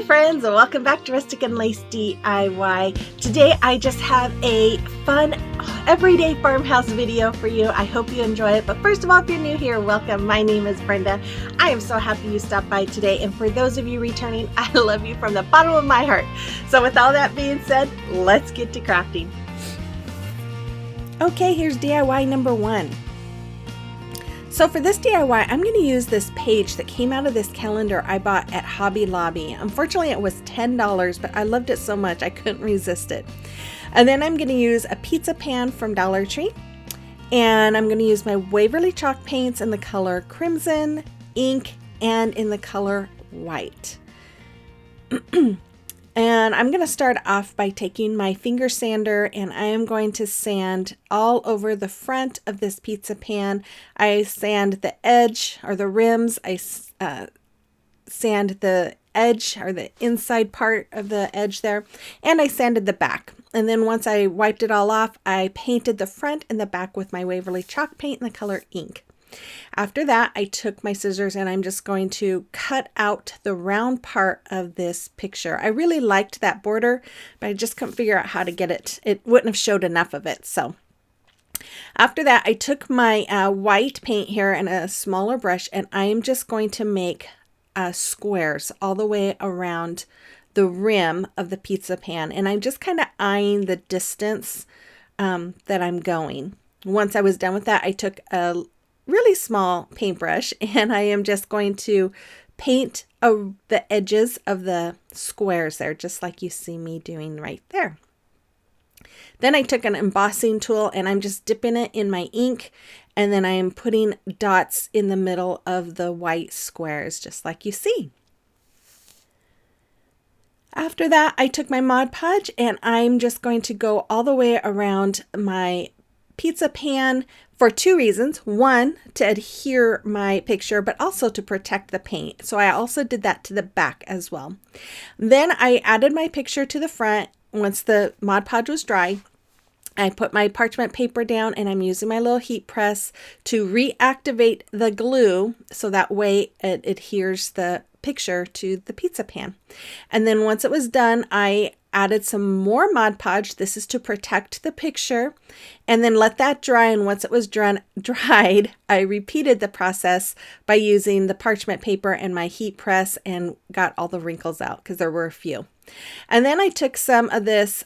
friends, welcome back to Rustic and Lace DIY. Today I just have a fun everyday farmhouse video for you. I hope you enjoy it. But first of all, if you're new here, welcome. My name is Brenda. I am so happy you stopped by today. And for those of you returning, I love you from the bottom of my heart. So with all that being said, let's get to crafting. Okay, here's DIY number 1. So for this DIY, I'm going to use this page that came out of this calendar I bought at Hobby Lobby. Unfortunately, it was $10, but I loved it so much I couldn't resist it. And then I'm going to use a pizza pan from Dollar Tree. And I'm going to use my Waverly chalk paints in the color crimson, ink, and in the color white. And I'm going to start off by taking my finger sander and I am going to sand all over the front of this pizza pan. I sand the edge or the rims. I sand the edge or the inside part of the edge there. And I sanded the back. And then once I wiped it all off, I painted the front and the back with my Waverly chalk paint in the color ink. After that, I took my scissors and I'm just going to cut out the round part of this picture. I really liked that border, but I just couldn't figure out how to get it. It wouldn't have showed enough of it. So after that, I took my white paint here and a smaller brush, and I am just going to make squares all the way around the rim of the pizza pan. And I'm just kind of eyeing the distance that I'm going. Once I was done with that, I took a really small paintbrush and I am just going to paint the edges of the squares there, just like you see me doing right there. Then I took an embossing tool and I'm just dipping it in my ink, and then I am putting dots in the middle of the white squares, just like you see. After that, I took my Mod Podge and I'm just going to go all the way around my pizza pan for 2 reasons. One, to adhere my picture, but also to protect the paint. So I also did that to the back as well. Then I added my picture to the front. Once the Mod Podge was dry, I put my parchment paper down and I'm using my little heat press to reactivate the glue so that way it adheres the picture to the pizza pan. And then once it was done, I added some more Mod Podge. This is to protect the picture, and then let that dry. And once it was dried, I repeated the process by using the parchment paper and my heat press and got all the wrinkles out because there were a few. And then I took some of this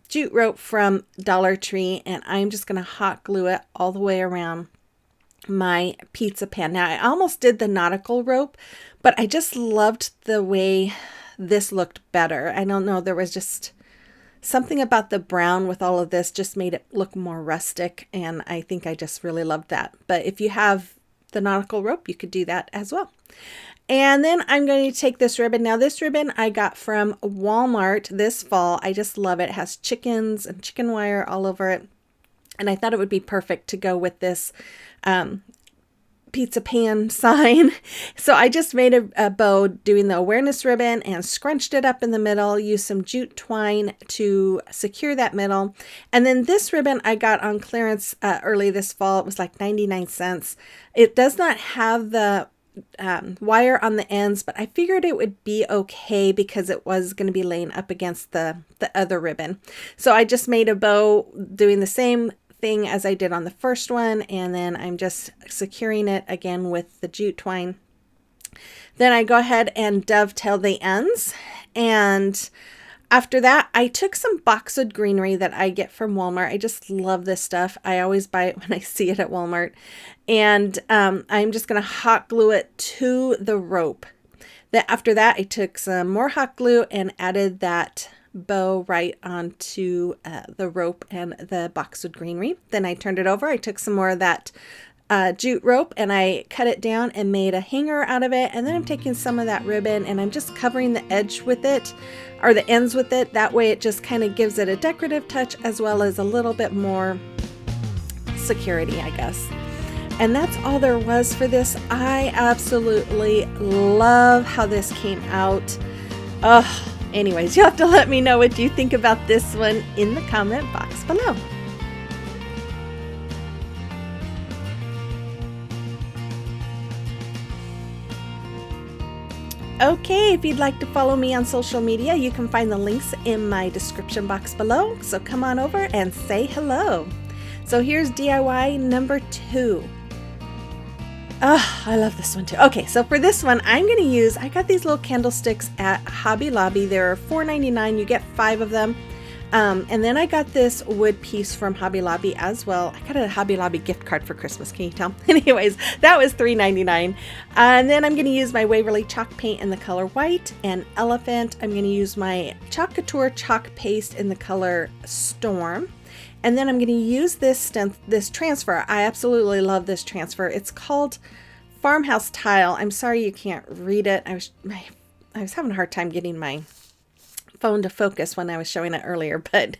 jute rope from Dollar Tree and I'm just going to hot glue it all the way around my pizza pan. Now I almost did the nautical rope, but I just loved the way this looked better. I don't know, there was just something about the brown with all of this just made it look more rustic, and I think I just really loved that. But if you have the nautical rope, you could do that as well. And then I'm going to take this ribbon. Now this ribbon I got from Walmart this fall. I just love it. It has chickens and chicken wire all over it. And I thought it would be perfect to go with this pizza pan sign. So I just made a bow doing the awareness ribbon and scrunched it up in the middle, used some jute twine to secure that middle. And then this ribbon I got on clearance early this fall. It was like 99 cents. It does not have the wire on the ends, but I figured it would be okay because it was going to be laying up against the other ribbon. So I just made a bow doing the same thing as I did on the first one, and then I'm just securing it again with the jute twine. Then I go ahead and dovetail the ends, and after that I took some Boxwood Greenery that I get from Walmart. I just love this stuff. I always buy it when I see it at Walmart, and I'm just going to hot glue it to the rope. Then after that I took some more hot glue and added that bow right onto the rope and the Boxwood Greenery. Then I turned it over. I took some more of that jute rope and I cut it down and made a hanger out of it. And then I'm taking some of that ribbon and I'm just covering the edge with it, or the ends with it. That way it just kind of gives it a decorative touch as well as a little bit more security, I guess. And that's all there was for this. I absolutely love how this came out. Anyways, you'll have to let me know what you think about this one in the comment box below. Okay, if you'd like to follow me on social media, you can find the links in my description box below. So come on over and say hello. So here's DIY number 2. Oh, I love this one too. Okay, so for this one, I'm going to use, I got these little candlesticks at Hobby Lobby. They're $4.99. You get 5 of them. And then I got this wood piece from Hobby Lobby as well. I got a Hobby Lobby gift card for Christmas. Can you tell? Anyways, that was $3.99. And then I'm going to use my Waverly chalk paint in the color white and elephant. I'm going to use my Chalk Couture chalk paste in the color storm. And then I'm going to use this transfer. I absolutely love this transfer. It's called Farmhouse Tile. I'm sorry you can't read it. I was having a hard time getting my phone to focus when I was showing it earlier, but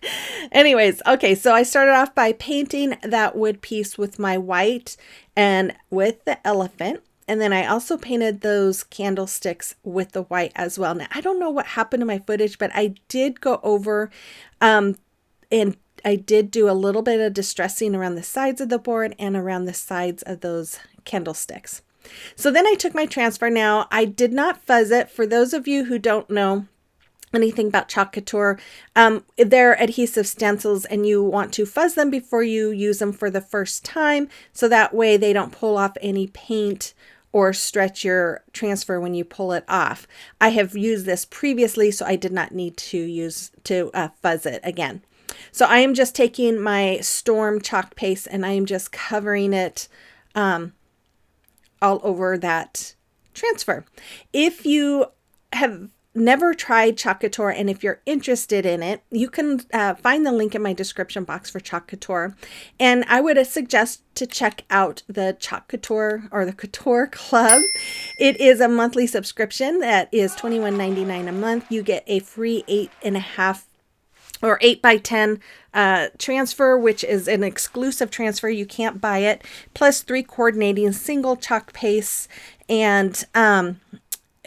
anyways, okay, so I started off by painting that wood piece with my white and with the elephant, and then I also painted those candlesticks with the white as well. Now, I don't know what happened to my footage, but I did go over and I did do a little bit of distressing around the sides of the board and around the sides of those candlesticks. So then I took my transfer. Now, I did not fuzz it. For those of you who don't know anything about Chalk Couture, they're adhesive stencils and you want to fuzz them before you use them for the first time, so that way they don't pull off any paint or stretch your transfer when you pull it off. I have used this previously, so I did not need to fuzz it again. So I am just taking my Storm chalk paste and I am just covering it all over that transfer. If you have never tried Chalk Couture, and if you're interested in it, you can find the link in my description box for Chalk Couture. And I would suggest to check out the Chalk Couture or the Couture Club. It is a monthly subscription that is $21.99 a month. You get a free 8.5 or 8x10 transfer, which is an exclusive transfer. You can't buy it, plus 3 coordinating single chalk pastes. And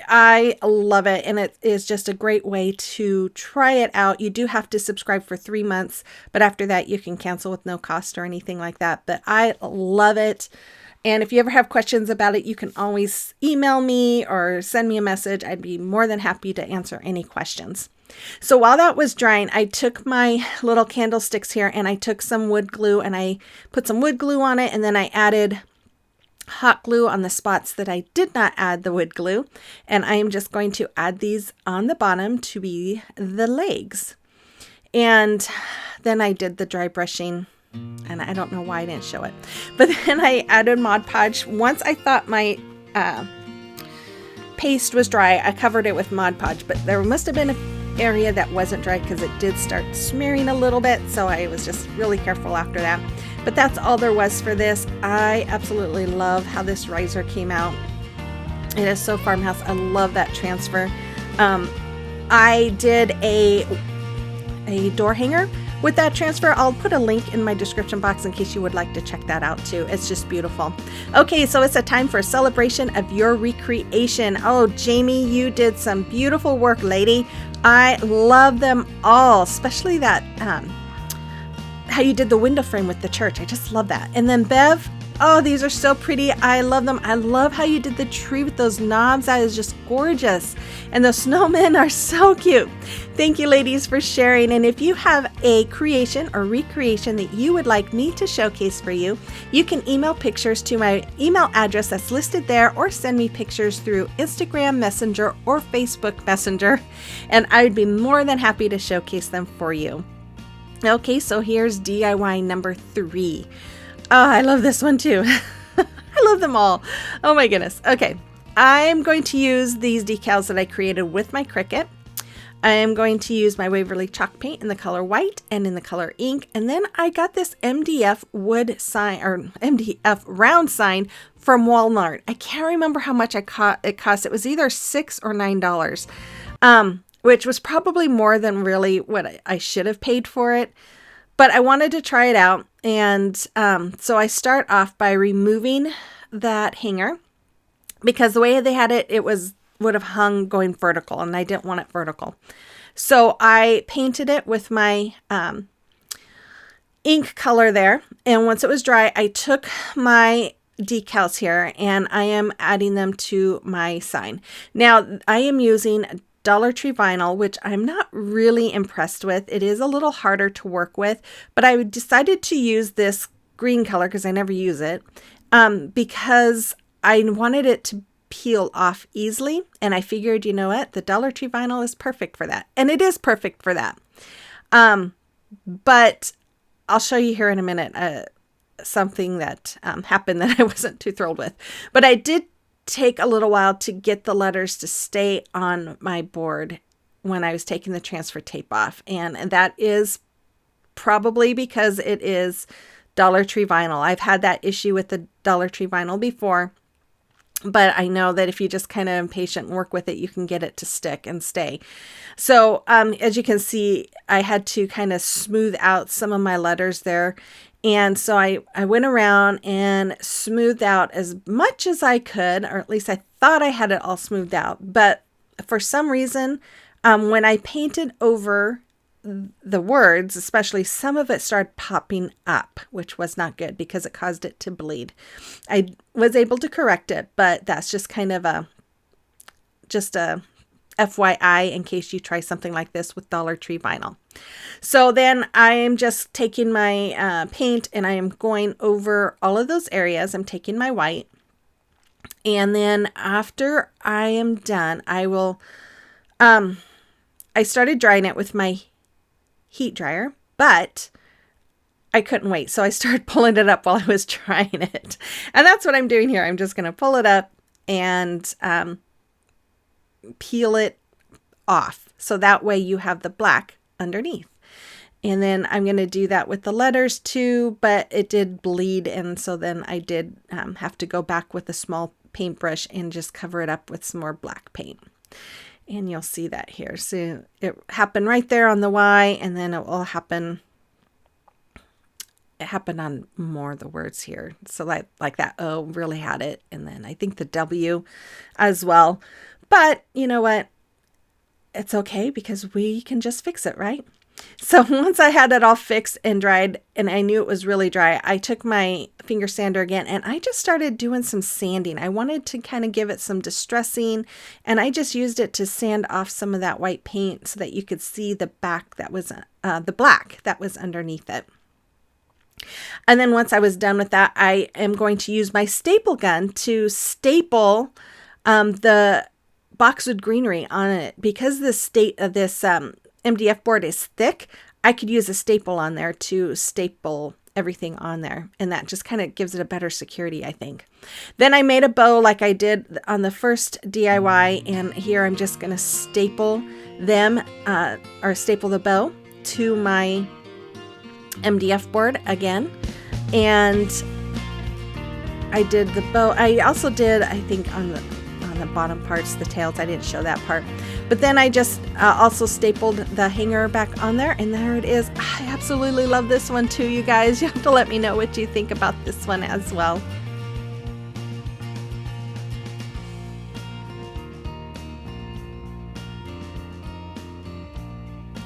I love it, and it is just a great way to try it out. You do have to subscribe for 3 months, but after that you can cancel with no cost or anything like that. But I love it. And if you ever have questions about it, you can always email me or send me a message. I'd be more than happy to answer any questions. So while that was drying, I took my little candlesticks here and I took some wood glue and I put some wood glue on it, and then I added hot glue on the spots that I did not add the wood glue. And I am just going to add these on the bottom to be the legs. And then I did the dry brushing, and I don't know why I didn't show it. But then I added Mod Podge. Once I thought my paste was dry, I covered it with Mod Podge, but there must have been an area that wasn't dry because it did start smearing a little bit. So I was just really careful after that. But that's all there was for this. I absolutely love how this riser came out. It is so farmhouse. I love that transfer. I did a door hanger with that transfer. I'll put a link in my description box in case you would like to check that out too. It's just beautiful. Okay, so it's a time for a celebration of your recreation. Oh, Jamie, you did some beautiful work, lady. I love them all, especially that how you did the window frame with the church. I just love that. And then Bev, oh, these are so pretty. I love them. I love how you did the tree with those knobs. That is just gorgeous. And the snowmen are so cute. Thank you, ladies, for sharing. And if you have a creation or recreation that you would like me to showcase for you, you can email pictures to my email address that's listed there, or send me pictures through Instagram Messenger or Facebook Messenger, and I would be more than happy to showcase them for you. Okay, so here's DIY number 3. Oh, I love this one too. I love them all. Oh my goodness. Okay, I'm going to use these decals that I created with my Cricut. I am going to use my Waverly chalk paint in the color white and in the color ink. And then I got this MDF wood sign, or MDF round sign from Walmart. I can't remember how much it cost. It was either $6 or $9. Which was probably more than really what I should have paid for it. But I wanted to try it out. And so I start off by removing that hanger, because the way they had it, it would have hung going vertical, and I didn't want it vertical. So I painted it with my ink color there. And once it was dry, I took my decals here, and I am adding them to my sign. Now, I am using Dollar Tree vinyl, which I'm not really impressed with. It is a little harder to work with, but I decided to use this green color because I never use it, because I wanted it to peel off easily, and I figured, you know what, the Dollar Tree vinyl is perfect for that, and it is perfect for that. But I'll show you here in a minute something that happened that I wasn't too thrilled with. But I did take a little while to get the letters to stay on my board when I was taking the transfer tape off, and that is probably because it is Dollar Tree vinyl. I've had that issue with the Dollar Tree vinyl before, but I know that if you just kind of impatient and work with it, you can get it to stick and stay. So as you can see, I had to kind of smooth out some of my letters there. And so I went around and smoothed out as much as I could, or at least I thought I had it all smoothed out. But for some reason, when I painted over the words, especially, some of it started popping up, which was not good because it caused it to bleed. I was able to correct it, but that's just kind of just a FYI in case you try something like this with Dollar Tree vinyl. So then I am just taking my paint and I am going over all of those areas. I'm taking my white, and then after I am done, I will, I started drying it with my heat dryer, but I couldn't wait. So I started pulling it up while I was trying it. And that's what I'm doing here. I'm just going to pull it up and peel it off. So that way you have the black underneath. And then I'm going to do that with the letters too, but it did bleed. And so then I did have to go back with a small paintbrush and just cover it up with some more black paint. And you'll see that here. So it happened right there on the Y, and then it will happen. It happened on more of the words here. So like that O really had it. And then I think the W as well. But you know what? It's okay because we can just fix it, right? So once I had it all fixed and dried, and I knew it was really dry, I took my finger sander again and I just started doing some sanding. I wanted to kind of give it some distressing, and I just used it to sand off some of that white paint so that you could see the back that was the black that was underneath it. And then once I was done with that, I am going to use my staple gun to staple the Boxwood Greenery on it. Because this MDF board is thick, I could use a staple on there to staple everything on there, and that just kind of gives it a better security, I think. Then I made a bow like I did on the first DIY, and here I'm just going to staple them or staple the bow to my MDF board again. And I did the bow. I also did, I think, on the bottom parts, the tails. I didn't show that part. But then I just also stapled the hanger back on there, and there it is. I absolutely love this one too, you guys. You have to let me know what you think about this one as well.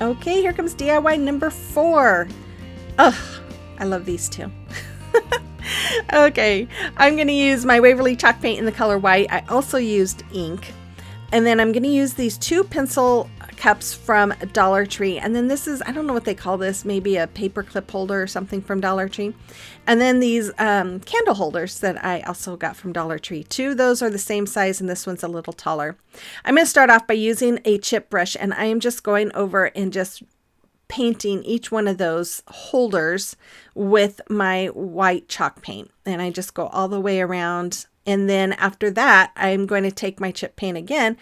Okay, here comes DIY number 4. Ugh, I love these two. Okay, I'm going to use my Waverly chalk paint in the color white. I also used ink. And then I'm going to use these 2 pencil cups from Dollar Tree. And then this is, I don't know what they call this, maybe a paper clip holder or something from Dollar Tree. And then these candle holders that I also got from Dollar Tree. 2 of those are the same size, and this one's a little taller. I'm going to start off by using a chip brush, and I am just going over and just painting each one of those holders with my white chalk paint. And I just go all the way around. And then after that, I'm going to take my chip paint again,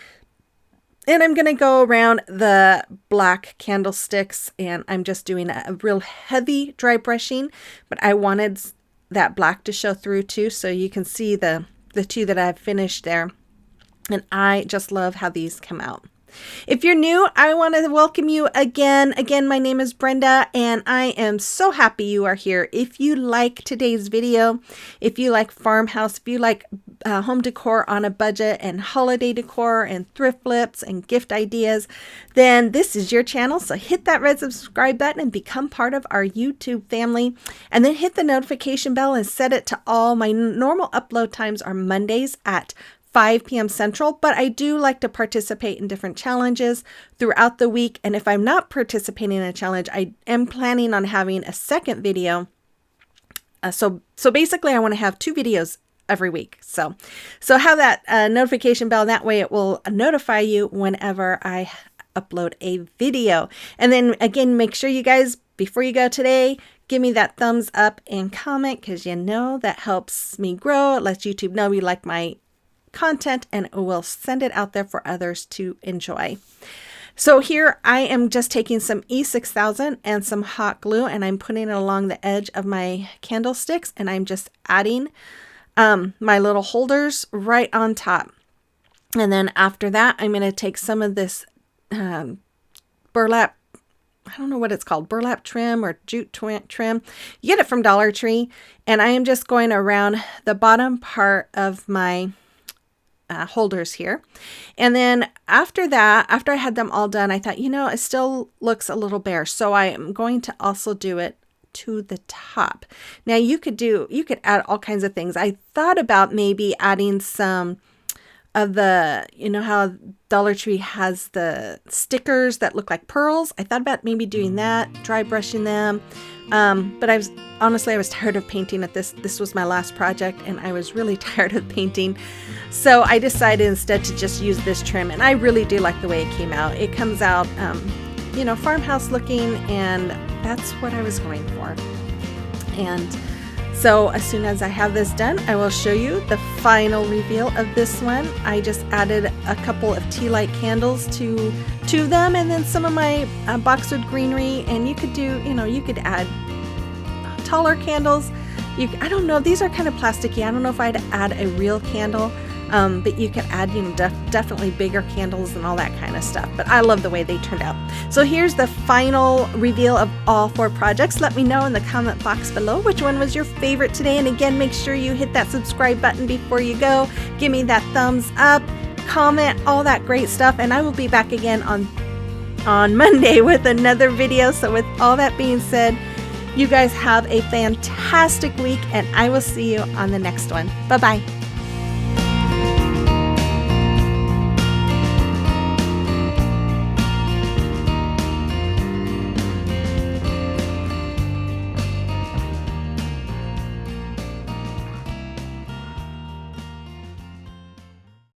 and I'm going to go around the black candlesticks, and I'm just doing a real heavy dry brushing, but I wanted that black to show through too, so you can see the 2 that I've finished there. And I just love how these come out. If you're new, I want to welcome you again. Again, my name is Brenda, and I am so happy you are here. If you like today's video, if you like Farmhouse, if you like home decor on a budget and holiday decor and thrift flips and gift ideas, then this is your channel. So hit that red subscribe button and become part of our YouTube family. And then hit the notification bell and set it to all. My normal upload times are Mondays at 5 p.m. Central, but I do like to participate in different challenges throughout the week. And if I'm not participating in a challenge, I am planning on having a second video. So basically I want to have 2 videos every week. So have that notification bell. That way it will notify you whenever I upload a video. And then again, make sure you guys, before you go today, give me that thumbs up and comment, because you know that helps me grow. It lets YouTube know you like my content, and it will send it out there for others to enjoy. So here I am just taking some E6000 and some hot glue, and I'm putting it along the edge of my candlesticks, and I'm just adding my little holders right on top. And then after that, I'm going to take some of this burlap, I don't know what it's called, burlap trim or jute trim. You get it from Dollar Tree, and I am just going around the bottom part of my holders here. And then after that, after I had them all done, I thought, it still looks a little bare. So I am going to also do it to the top. Now you could add all kinds of things. I thought about maybe adding some of the, how Dollar Tree has the stickers that look like pearls. I thought about maybe doing that, dry brushing them. But I was tired of painting at this. This was my last project, and I was really tired of painting. So I decided instead to just use this trim, and I really do like the way it came out. It comes out, farmhouse looking, and that's what I was going for. And so as soon as I have this done, I will show you the final reveal of this one. I just added a couple of tea light candles to them, and then some of my Boxwood Greenery, and you could do, you could add taller candles. I don't know, these are kind of plasticky. I don't know if I'd add a real candle, but you could add, definitely bigger candles and all that kind of stuff. But I love the way they turned out. So here's the final reveal of all 4 projects. Let me know in the comment box below which one was your favorite today. And again, make sure you hit that subscribe button before you go. Give me that thumbs up, comment, all that great stuff. And I will be back again on Monday with another video. So with all that being said, you guys have a fantastic week, and I will see you on the next one. Bye-bye.